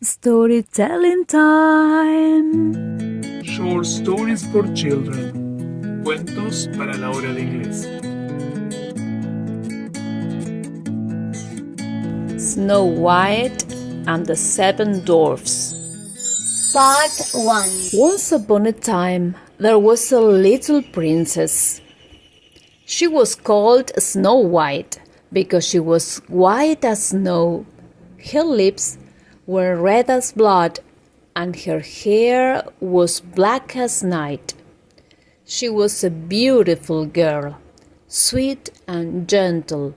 Storytelling time. Short stories for children. Cuentos para la hora de inglés. Snow White and the Seven Dwarfs. Part 1. Once upon a time, there was a little princess. She was called Snow White because she was white as snow. Her lips were red as blood, and her hair was black as night. She was a beautiful girl, sweet and gentle.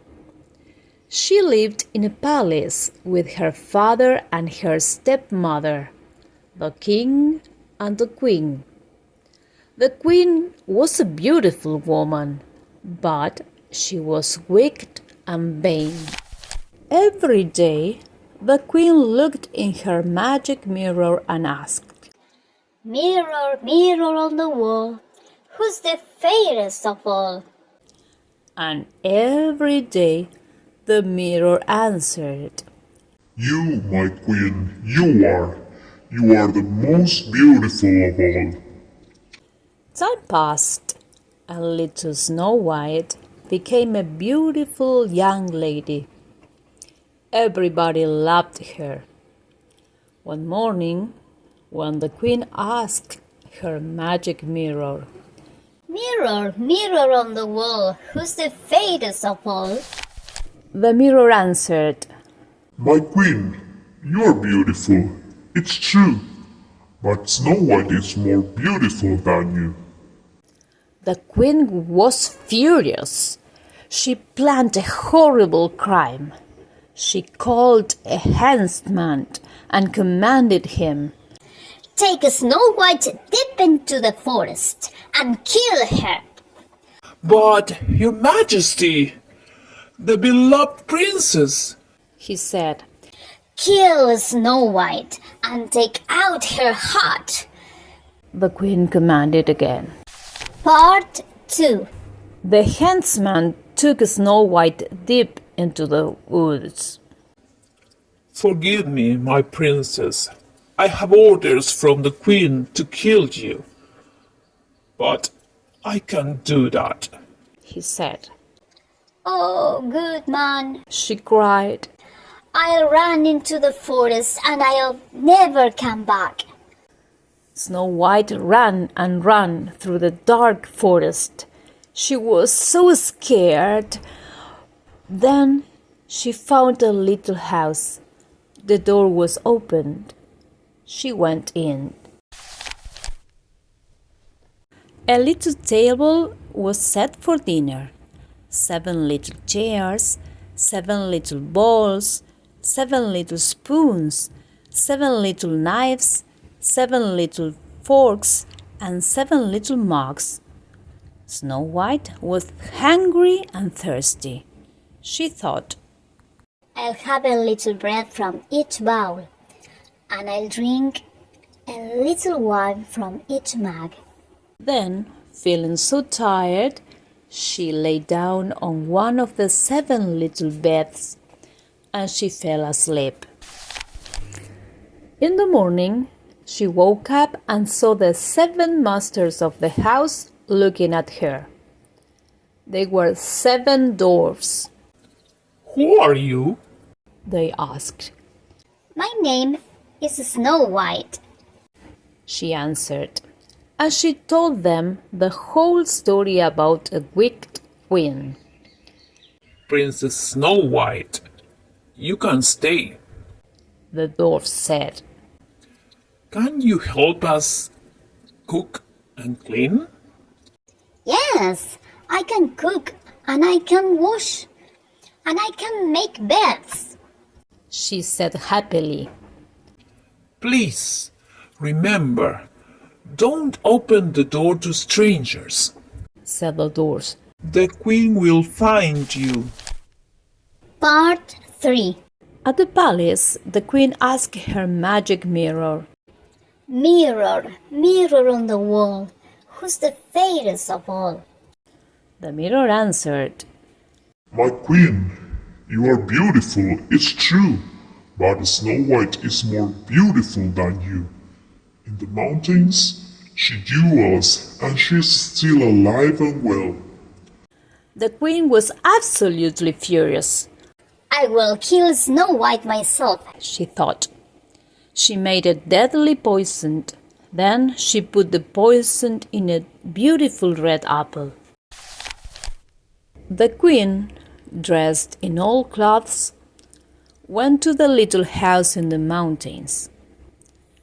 She lived in a palace with her father and her stepmother, the king and the queen. The queen was a beautiful woman, but she was wicked and vain. Every day, the queen looked in her magic mirror and asked, Mirror, mirror on the wall, who's the fairest of all? And every day the mirror answered, You, my queen, you are the most beautiful of all. Time passed, and little Snow White became a beautiful young lady. Everybody loved her. One morning, when the queen asked her magic mirror, Mirror, mirror on the wall, who's the fairest of all? the mirror answered, My queen, you are beautiful, it's true, but Snow White is more beautiful than you. The queen was furious. She planned a horrible crime. She called a huntsman and commanded him, Take Snow White deep into the forest and kill her. But, Your Majesty, the beloved princess. he said. Kill Snow White and take out her heart. The queen commanded again. Part 2. The huntsman took Snow White deep into the woods. Forgive me, my princess. I have orders from the queen to kill you. But I can't do that, He said. Oh, good man. She cried. I'll run into the forest and I'll never come back. Snow White ran and ran through the dark forest. She was so scared. Then she found a little house. The door was opened. She went in. A little table was set for dinner. 7 little chairs, 7 little bowls, 7 little spoons, 7 little knives, 7 little forks, and 7 little mugs. Snow White was hungry and thirsty. She thought, I'll have a little bread from each bowl, and I'll drink a little wine from each mug. Then, feeling so tired, she lay down on one of the 7 little beds, and she fell asleep. In the morning, she woke up and saw the 7 masters of the house looking at her. They were 7 dwarfs. Who are you? They asked. My name is Snow White. She answered, and she told them the whole story about a wicked queen. Princess Snow White. You can stay. The dwarfs said. Can you help us cook and clean? Yes, I can cook and I can wash and I can make beds. She said happily. Please, remember, don't open the door to strangers. Said the dwarfs. The queen will find you. Part 3. At the palace, the queen asked her magic mirror, Mirror, mirror on the wall, who's the fairest of all? The mirror answered, My queen, you are beautiful, it's true, But Snow White is more beautiful than you. In the mountains, she dwells, and she is still alive and well. The queen was absolutely furious. I will kill Snow White myself. She thought. She made it deadly poisoned. Then she put the poison in a beautiful red apple. The queen, dressed in old clothes, went to the little house in the mountains.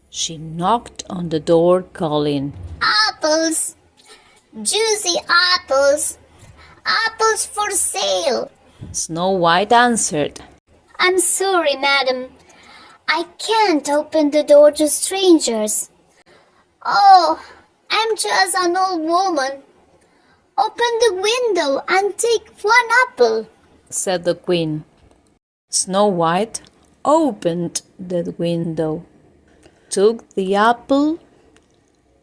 She knocked on the door, calling, Apples! Juicy apples! Apples for sale! Snow White answered, I'm sorry, madam. I can't open the door to strangers. Oh, I'm just an old woman. Open the window and take one apple, said the queen. Snow White opened the window, took the apple,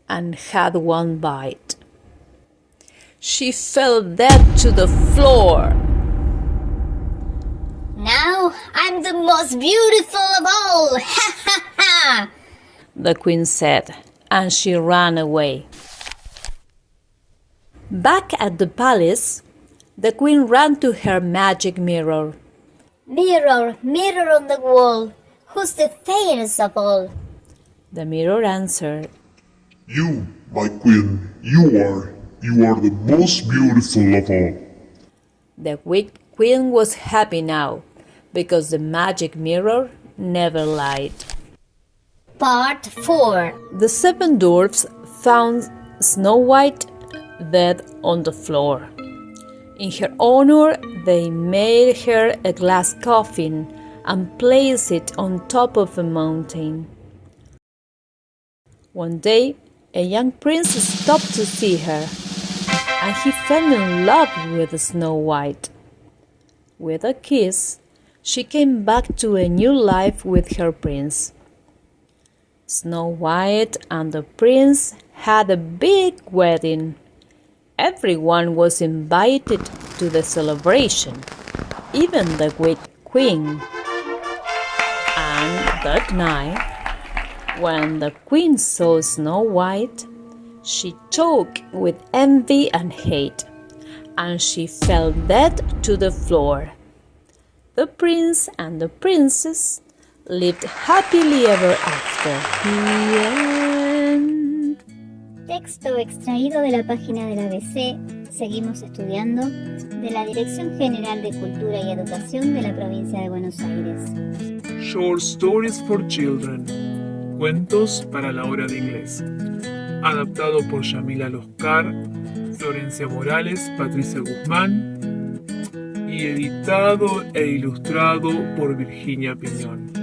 and had one bite. She fell dead to the floor. Now I'm the most beautiful of all! Ha ha ha! The queen said, and she ran away. Back at the palace, the queen ran to her magic mirror. Mirror, mirror on the wall, who's the fairest of all? The mirror answered, You, my queen, you are the most beautiful of all. The queen was happy now, because the magic mirror never lied. Part 4. The 7 dwarfs found Snow White dead on the floor. In her honor, they made her a glass coffin and placed it on top of a mountain. One day, a young prince stopped to see her, and he fell in love with Snow White. With a kiss, she came back to a new life with her prince. Snow White and the prince had a big wedding. Everyone was invited to the celebration, even the queen. And that night, when the queen saw Snow White, she choked with envy and hate, and she fell dead to the floor. The prince and the princess lived happily ever after. The end. Texto extraído de la página del ABC, Seguimos estudiando, de la Dirección General de Cultura y Educación de la Provincia de Buenos Aires. Short Stories for Children. Cuentos para la hora de inglés. Adaptado por Yamila Loscar, Florencia Morales, Patricia Guzmán y editado e ilustrado por Virginia Piñón.